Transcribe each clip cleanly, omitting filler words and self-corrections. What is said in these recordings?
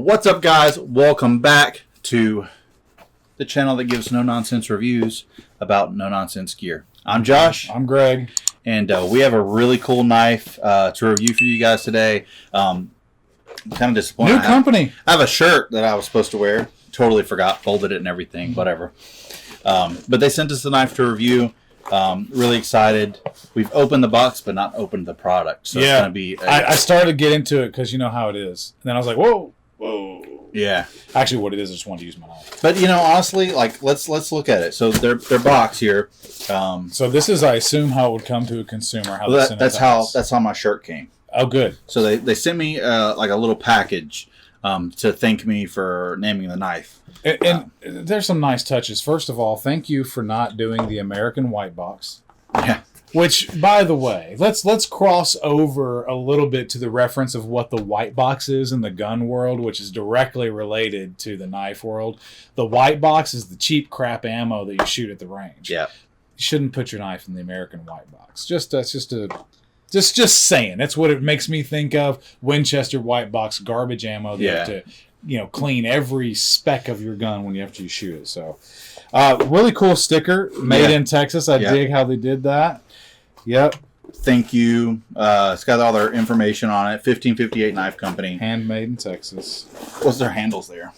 What's up, guys? Welcome back to the channel that gives no-nonsense reviews about no-nonsense gear. I'm Josh. I'm Greg. And we have a really cool knife to review for you guys today. I'm kind of disappointed. New company. I have a shirt that I was supposed to wear. Totally forgot. Folded it and everything. Whatever. But they sent us the knife to review. Really excited. We've opened the box, but not opened the product. So yeah, it's going to be... I started to get into it because you know how it is. And then I was like, whoa. Yeah. Actually, what it is, I just wanted to use my knife. But, you know, honestly, like, let's look at it. So their box here. So this is, I assume, how it would come to a consumer. How that's how my shirt came. Oh, good. So they sent me like a little package to thank me for naming the knife. And there's some nice touches. First of all, thank you for not doing the American white box. Yeah. Which, by the way, let's cross over a little bit to the reference of what the white box is in the gun world, which is directly related to the knife world. The white box is the cheap crap ammo that you shoot at the range. Yeah. You shouldn't put your knife in the American white box. Just saying. That's what it makes me think of. Winchester white box garbage ammo. You have to, clean every speck of your gun when you shoot it. So, really cool sticker made in Texas. I dig how they did that. Yep. Thank you. It's got all their information on it. 1558 Knife Company. Handmade in Texas. What's their handles there?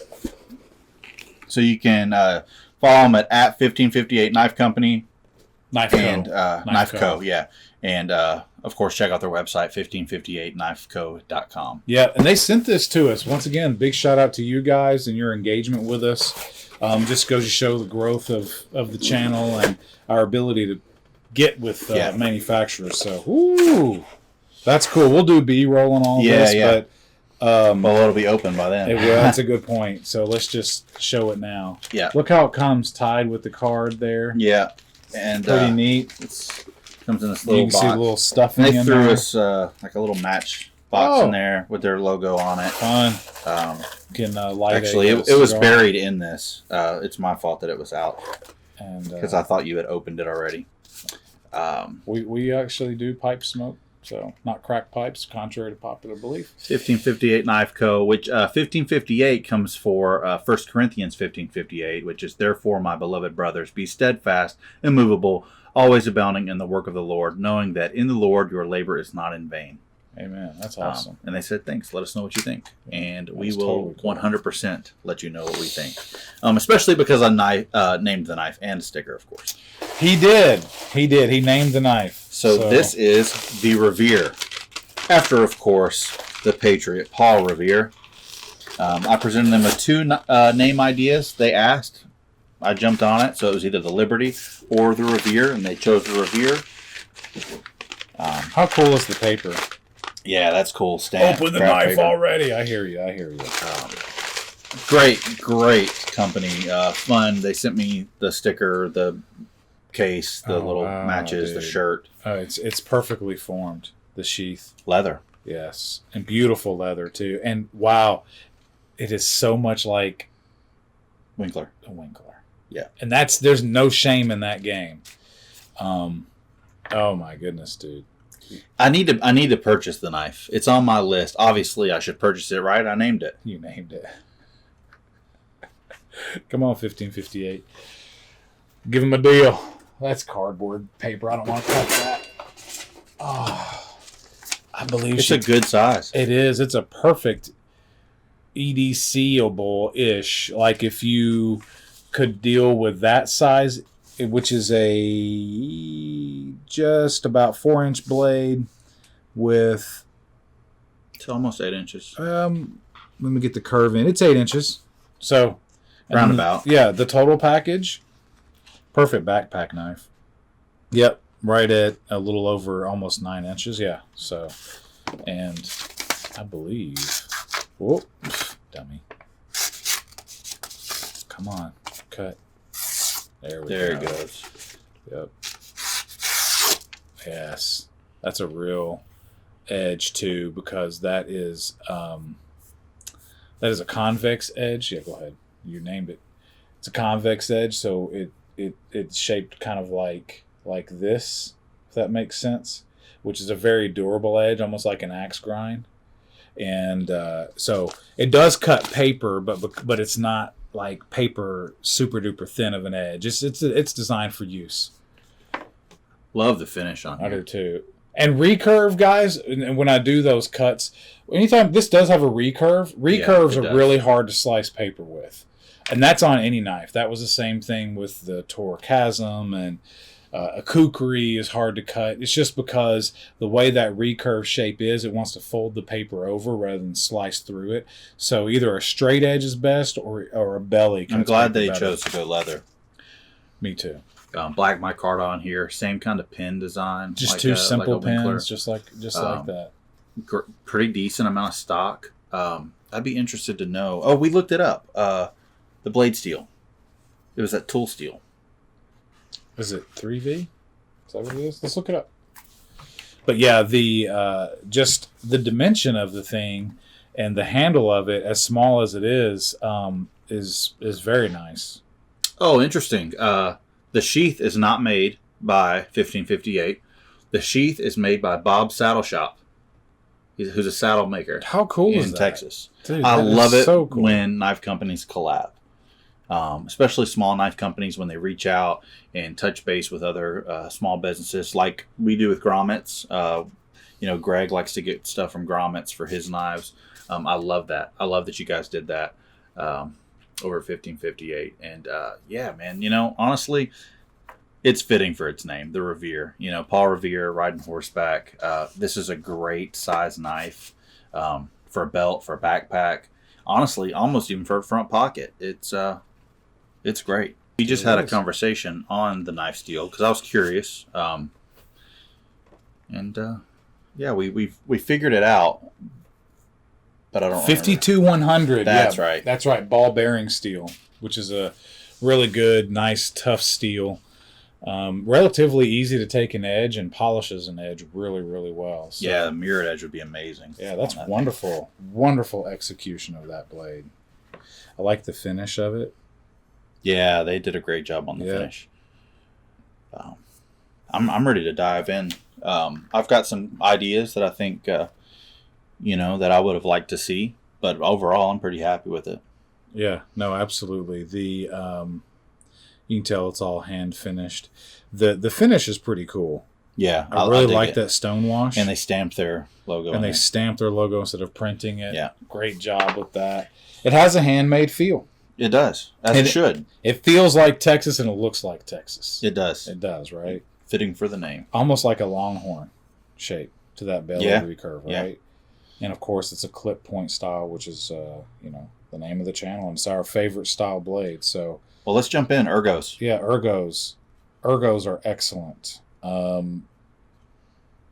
So you can follow them at 1558 Knife Company. Knife Co. And Knife Co. Yeah. And, of course, check out their website, 1558knifeco.com. Yeah, and they sent this to us. Once again, big shout out to you guys and your engagement with us. Just goes to show the growth of the channel and our ability to get with manufacturers. So, ooh, that's cool. We'll do B-roll and all this, but... well, it'll be open by then. That's a good point. So let's just show it now. Yeah. Look how it comes tied with the card there. Yeah. And pretty neat. Comes in this little box. You can see a little stuffing and they in threw there. us like a little match box in there with their logo on it. Fun. Can light actually, it was buried in this. It's my fault that it was out. And because I thought you had opened it already. We actually do pipe smoke, so not crack pipes, contrary to popular belief. 1558 Knife Co., which 1558 comes for 1 Corinthians 1558, which is, therefore, my beloved brothers, be steadfast, immovable, always abounding in the work of the Lord, knowing that in the Lord your labor is not in vain. Amen. That's awesome. And they said, thanks. Let us know what you think. And we will totally cool. 100% let you know what we think. Especially because I named the knife and the sticker, of course. He did. He named the knife. So this is the Revere. After, of course, the Patriot, Paul Revere. I presented them with two name ideas. They asked. I jumped on it. So it was either the Liberty or the Revere. And they chose the Revere. How cool is the paper? Yeah, that's cool. Open the knife paper. Already. I hear you. Great company. Fun. They sent me the sticker, the case, the little matches, the shirt. Oh, it's perfectly formed. The sheath. Leather. Yes. And beautiful leather, too. And, wow, it is so much like... Winkler. A Winkler. Yeah. And there's no shame in that game. Oh, my goodness, dude. I need to purchase the knife. It's on my list. Obviously, I should purchase it, right? I named it. You named it. Come on, 1558. Give him a deal. That's cardboard paper. I don't want to cut that. Oh, I believe it's a good size. It is. It's a perfect EDC-able-ish. Like if you could deal with that size, which is just about 4-inch blade with... It's almost 8 inches. Let me get the curve in. It's 8 inches. So... Roundabout. Yeah, the total package. Perfect backpack knife. Yep, right at a little over almost 9 inches. Yeah, so... And I believe... Whoop, dummy. Come on, cut. There it goes. Yep. Yes. That's a real edge too, because that is a convex edge. Yeah, go ahead. You named it. It's a convex edge, so it's shaped kind of like this, if that makes sense. Which is a very durable edge, almost like an axe grind. And so it does cut paper, but it's not like paper super duper thin of an edge. It's designed for use. Love the finish on I here. do too. And recurve, guys, and when I do those cuts, anytime this does have a recurve, recurves are really hard to slice paper with. And that's on any knife. That was the same thing with the Tor Chasm, and a kukri is hard to cut. It's just because the way that recurve shape is, it wants to fold the paper over rather than slice through it. So either a straight edge is best or a belly. I'm glad they chose to go leather. Me too. Black micarta on here, same kind of pin design. Just two simple pins, just like that. Pretty decent amount of stock. I'd be interested to know. Oh, we looked it up. The blade steel. It was that tool steel. Is it 3V? Is that what it is? Let's look it up. But yeah, the just the dimension of the thing and the handle of it, as small as it is very nice. Oh, interesting. The sheath is not made by 1558. The sheath is made by Bob's Saddle Shop, who's a saddle maker. How cool is in that? Texas. Dude, I love it so cool. when knife companies collab. Especially small knife companies when they reach out and touch base with other small businesses like we do with grommets. Greg likes to get stuff from grommets for his knives. I love that. I love that you guys did that over 1558. And yeah, man, honestly, it's fitting for its name, the Revere. Paul Revere riding horseback. This is a great size knife for a belt, for a backpack. Honestly, almost even for a front pocket. It's great. We just had a conversation on the knife steel because I was curious, yeah, we figured it out, but I don't. 52-100. That's right. That's right. Ball bearing steel, which is a really good, nice, tough steel. Relatively easy to take an edge and polishes an edge really, really well. So, yeah, the mirrored edge would be amazing. Yeah, that's wonderful. Wonderful execution of that blade. I like the finish of it. Yeah, they did a great job on the finish. I'm ready to dive in. I've got some ideas that I think, that I would have liked to see, but overall, I'm pretty happy with it. Yeah, no, absolutely. The you can tell it's all hand finished. The finish is pretty cool. Yeah, I really like that Stonewashed. And they stamped their logo. And they stamped their logo instead of printing it. Yeah, great job with that. It has a handmade feel. It does, as it should. It feels like Texas and it looks like Texas. It does. It does, right? Fitting for the name. Almost like a longhorn shape to that belly recurve, right? Yeah. And of course, it's a clip point style, which is, the name of the channel, and it's our favorite style blade. So, well, let's jump in. Ergos. Yeah, Ergos. Ergos are excellent.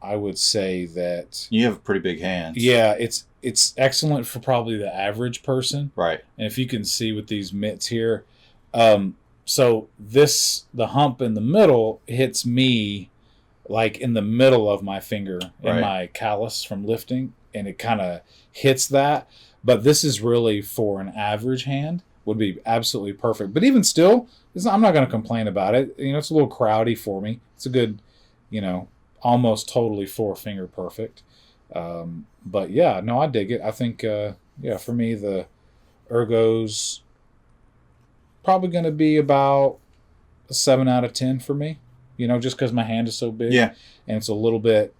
I would say that you have pretty big hands. Yeah, it's excellent for probably the average person. Right. And if you can see with these mitts here, so the hump in the middle hits me like in the middle of my finger in my callus from lifting, and it kind of hits that. But this is really for an average hand, would be absolutely perfect. But even still, I'm not going to complain about it. It's a little crowdy for me. It's a good, almost totally 4-finger perfect. But yeah, no, I dig it. I think, for me, the Ergos probably going to be about a 7 out of 10 for me, just because my hand is so big. Yeah. And it's a little bit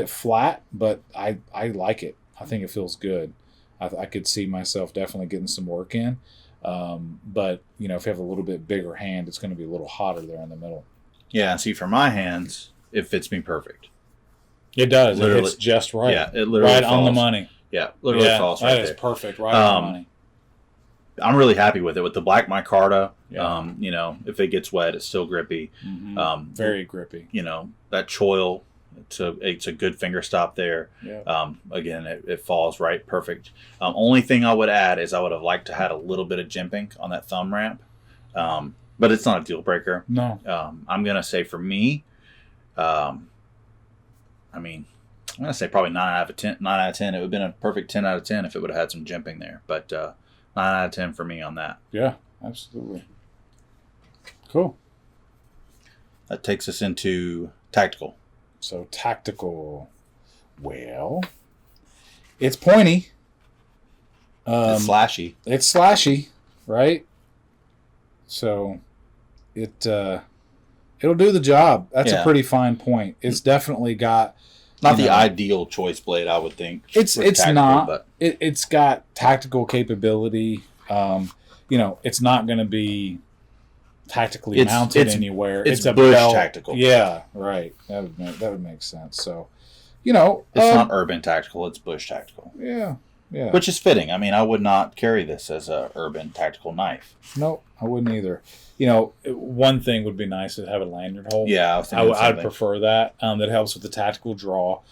flat, but I like it. I think it feels good. I could see myself definitely getting some work in. But, if you have a little bit bigger hand, it's going to be a little hotter there in the middle. Yeah, and see, for my hands, it fits me perfect. It does. It hits just right. Yeah, it literally falls. On the money. Yeah, literally falls right there. That is perfect. Right on the money. I'm really happy with it. With the black micarta, Yeah. If it gets wet, it's still grippy. Mm-hmm. Very grippy. That choil, it's a good finger stop there. Yeah. Again, it falls right perfect. Only thing I would add is I would have liked to had a little bit of jimping on that thumb ramp. But it's not a deal breaker. No. I'm going to say for me, I'm going to say probably 9 out of 10. 9 out of 10. It would have been a perfect 10 out of 10 if it would have had some jimping there. But 9 out of 10 for me on that. Yeah, absolutely. Cool. That takes us into tactical. So tactical. Well, It's pointy. It's slashy. It's slashy, right? So it'll do the job. That's a pretty fine point. It's definitely got not the ideal choice blade, I would think. It's not. But it's got tactical capability. It's not going to be tactically mounted anywhere. It's a bush belt. tactical. Yeah, right. That would make sense. So, it's not urban tactical. It's bush tactical. Yeah. Yeah. Which is fitting. I mean, I would not carry this as a urban tactical knife. No, I wouldn't either. One thing would be nice to have a lanyard hole. Yeah, I'd prefer that. That helps with the tactical draw.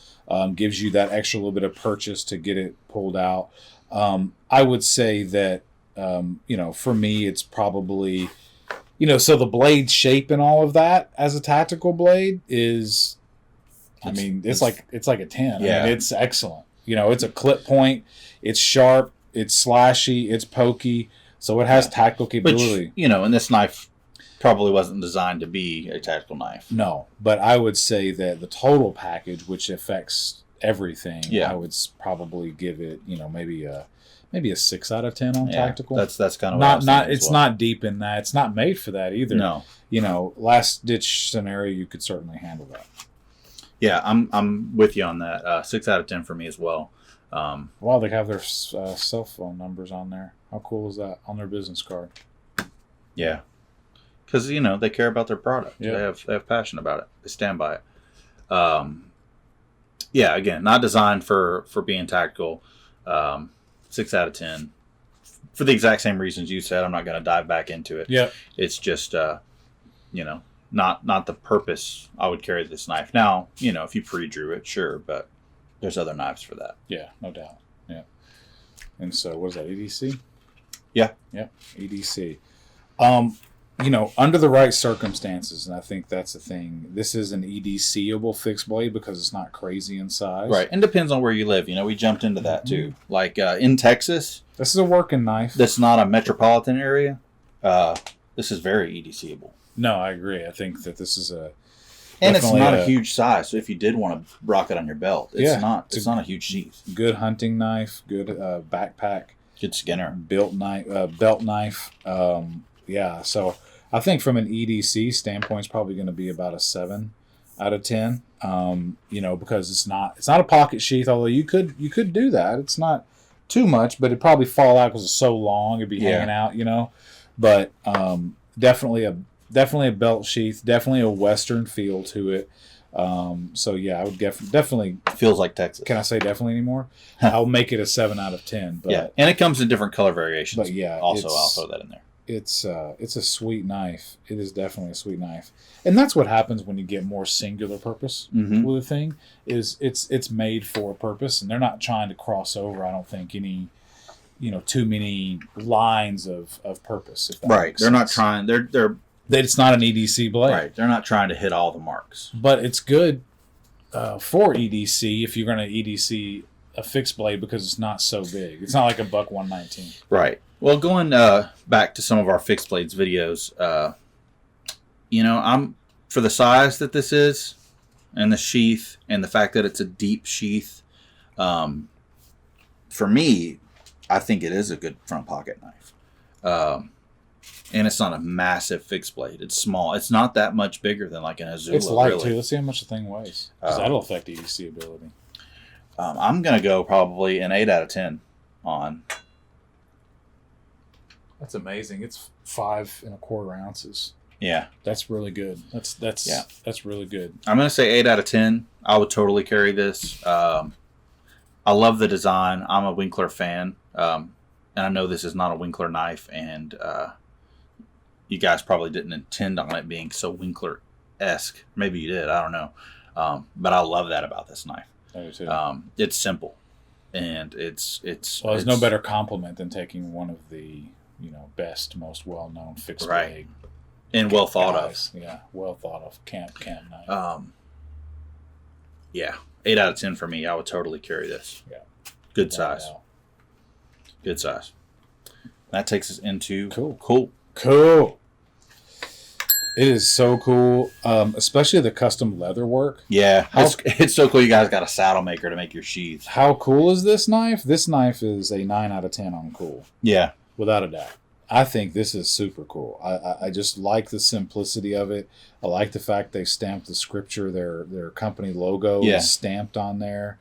Gives you that extra little bit of purchase to get it pulled out. I would say that, for me, it's probably, so the blade shape and all of that as a tactical blade is, it's like a 10. Yeah. It's excellent. It's a clip point. It's sharp. It's slashy. It's pokey. So it has tactical capability. Which, and this knife probably wasn't designed to be a tactical knife. No, but I would say that the total package, which affects everything, I would probably give it, maybe a 6 out of 10 on tactical. That's kind of it's not deep in that. It's not made for that either. No. Last ditch scenario, you could certainly handle that. Yeah, I'm with you on that. 6 out of 10 for me as well. Wow, they have their cell phone numbers on there. How cool is that on their business card? Yeah, because they care about their product. Yeah. They have passion about it. They stand by it. Yeah, again, not designed for being tactical. 6 out of 10 for the exact same reasons you said. I'm not going to dive back into it. Yeah, it's just not the purpose I would carry this knife. Now, if you pre-drew it, sure, but there's other knives for that. Yeah, no doubt. Yeah. And so, what is that, EDC? Yeah. Yeah, EDC. Under the right circumstances, and I think that's the thing, this is an EDC-able fixed blade because it's not crazy in size. Right, and depends on where you live. We jumped into that too. Like in Texas. This is a working knife. That's not a metropolitan area. This is very EDC-able. No, I agree. I think that this is and it's not a huge size. So if you did want to rock it on your belt, it's not a huge sheath. Good hunting knife, good backpack, good Skinner, belt knife. So I think from an EDC standpoint, it's probably going to be about a 7 out of 10. Because it's not a pocket sheath. Although you could do that. It's not too much, but it'd probably fall out because it's so long. It'd be hanging out. But definitely a belt sheath. Definitely a Western feel to it. I would definitely feels like Texas. Can I say definitely anymore? I'll make it a 7 out of 10. But, and it comes in different color variations. But also I'll throw that in there. It's a sweet knife. It is definitely a sweet knife, and that's what happens when you get more singular purpose with a thing. Is it's made for a purpose, and they're not trying to cross over. I don't think any, too many lines of purpose. If that right, they're sense. not trying. They're it's not an EDC blade. Right, they're not trying to hit all the marks. But it's good for EDC if you're going to EDC a fixed blade because it's not so big. It's not like a buck 119. Right. Well, going back to some of our fixed blades videos, I'm for the size that this is, and the sheath, and the fact that it's a deep sheath. For me, I think it is a good front pocket knife, and it's not a massive fixed blade. It's small. It's not that much bigger than like an Azula. It's light really. too. Let's see how much the thing weighs, because that'll affect EDC ability. I'm gonna go probably an 8 out of 10 on. That's amazing. It's 5 1/4 ounces. Yeah, that's really good. That's really good. I'm gonna say 8 out of 10. I would totally carry this. I love the design. I'm a Winkler fan, and I know this is not a Winkler knife, and you guys probably didn't intend on it being so Winkler-esque. Maybe you did. I don't know, but I love that about this knife. I do too. It's simple, and it's. Well, there's no better compliment than taking one of the best, most well-known fixed blade and well thought of. Yeah, well thought of camp knife. Yeah, 8 out of 10 for me. I would totally carry this. Yeah, good size. Good size. That takes us into cool. It is so cool, especially the custom leather work. Yeah, it's so cool. You guys got a saddle maker to make your sheath. How cool is this knife? This knife is a 9 out of 10 on cool. Yeah, without a doubt. I think this is super cool. I just like the simplicity of it. I like the fact they stamped the scripture, their company logo is stamped on there.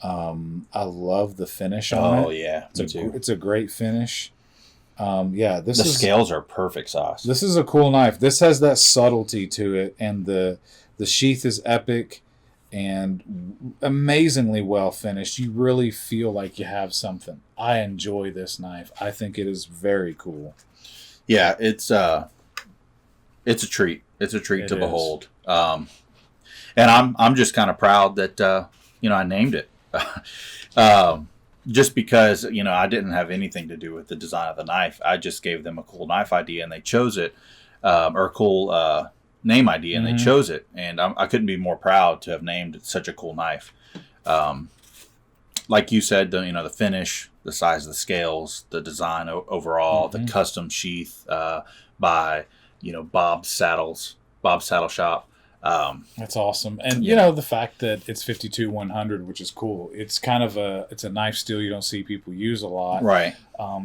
I love the finish on it. Oh yeah, it's a great finish. The scales are perfect size. This is a cool knife. This has that subtlety to it, and the sheath is epic and amazingly well finished. You really feel like you have something. I enjoy this knife. I think it is very cool. Yeah, it's a treat. It's a treat to behold. And I'm just kind of proud that I named it. Just because, I didn't have anything to do with the design of the knife. I just gave them a cool knife idea and they chose it, or a cool name idea and they chose it. And I couldn't be more proud to have named such a cool knife. Like you said, the finish, the size of the scales, the design overall, the custom sheath by, Bob's Saddle Shop. That's awesome. And the fact that it's 52-100, which is cool. It's kind of it's a knife steel you don't see people use a lot. Right.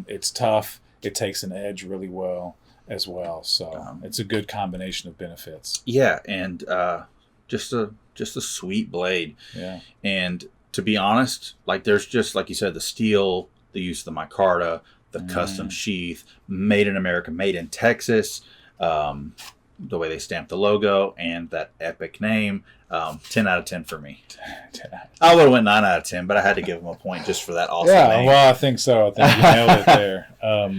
It's tough. It takes an edge really well as well. So it's a good combination of benefits. Yeah. And just a sweet blade. Yeah. And to be honest, like there's just, like you said, the steel, the use of the micarta, the custom sheath, made in America, made in Texas, the way they stamped the logo and that epic name. 10 out of 10 for me. I would have went 9 out of 10, but I had to give them a point just for that awesome name. Well, I think so. I think you nailed it there.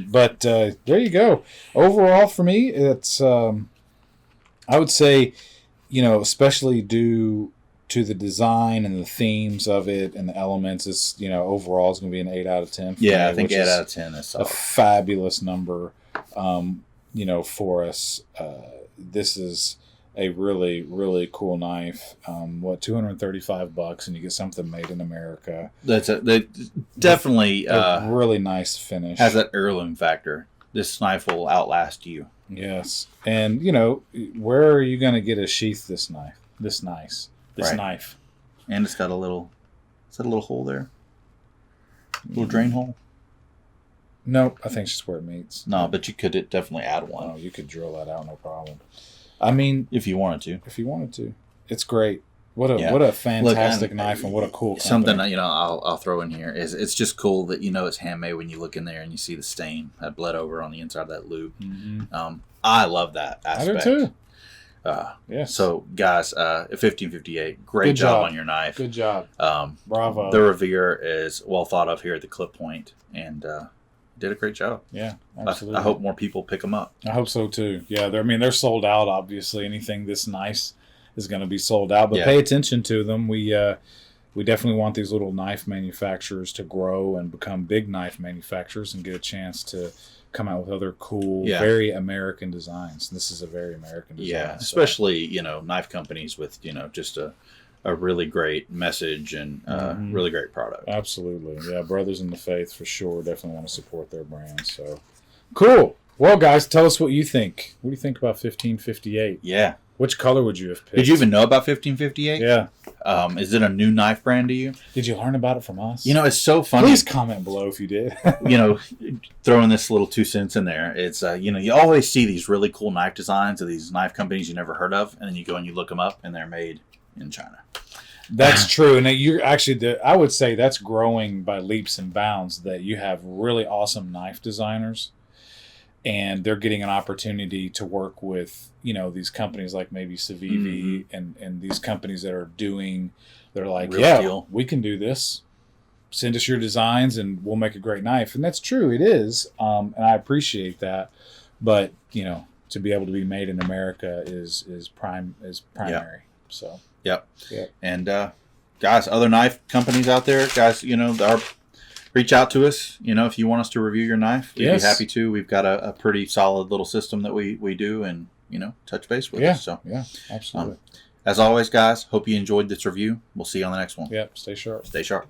But there you go. Overall, for me, it's I would say, especially due to the design and the themes of it and the elements, it's overall it's going to be an 8 out of 10. For me, I think 8 out of 10 is solid. A fabulous number. For us. This is a really, really cool knife. $235, and you get something made in America. They definitely a really nice finish. Has that heirloom factor. This knife will outlast you. Yes, and where are you going to get a sheath this knife? This knife. And it's got a little. Is that a little hole there? A little drain hole. Nope, I think it's just where it meets. No, but you could definitely add one. Oh, you could drill that out, no problem. I mean, if you wanted to, it's great. What a fantastic knife, and what a cool company. Something I'll throw in here is it's just cool that it's handmade when you look in there and you see the stain that bled over on the inside of that loop. I love that aspect. I do too. Yes. So guys, 1558, great job on your knife. Good job. Bravo. The Revere is well thought of here at the Clip Point, and did a great job. Yeah, absolutely. I hope more people pick them up. I hope so too. Yeah, they're sold out. Obviously, anything this nice is going to be sold out. But pay attention to them. We definitely want these little knife manufacturers to grow and become big knife manufacturers and get a chance to come out with other cool, very American designs. This is a very American design. Yeah, especially knife companies with just a really great message and really great product. Absolutely. Yeah, brothers in the faith for sure. Definitely want to support their brand. So cool. Well, guys, tell us what you think. What do you think about 1558? Yeah. Which color would you have picked? Did you even know about 1558? Yeah. Is it a new knife brand to you? Did you learn about it from us? It's so funny. Please comment below if you did. Throwing this little 2 cents in there. It's, you always see these really cool knife designs of these knife companies you never heard of, and then you go and you look them up, and they're made in China. That's true. And you're actually, I would say that's growing by leaps and bounds, that you have really awesome knife designers and they're getting an opportunity to work with, these companies like maybe Civivi and these companies that are they're like, steel. We can do this. Send us your designs and we'll make a great knife. And that's true. It is. And I appreciate that. But, to be able to be made in America is primary. Yep. So. Yep. And guys, other knife companies out there, guys, reach out to us. If you want us to review your knife, we'd be happy to. We've got a pretty solid little system that we do, and touch base with us. So absolutely. As always, guys, hope you enjoyed this review. We'll see you on the next one. Yep. Stay sharp. Stay sharp.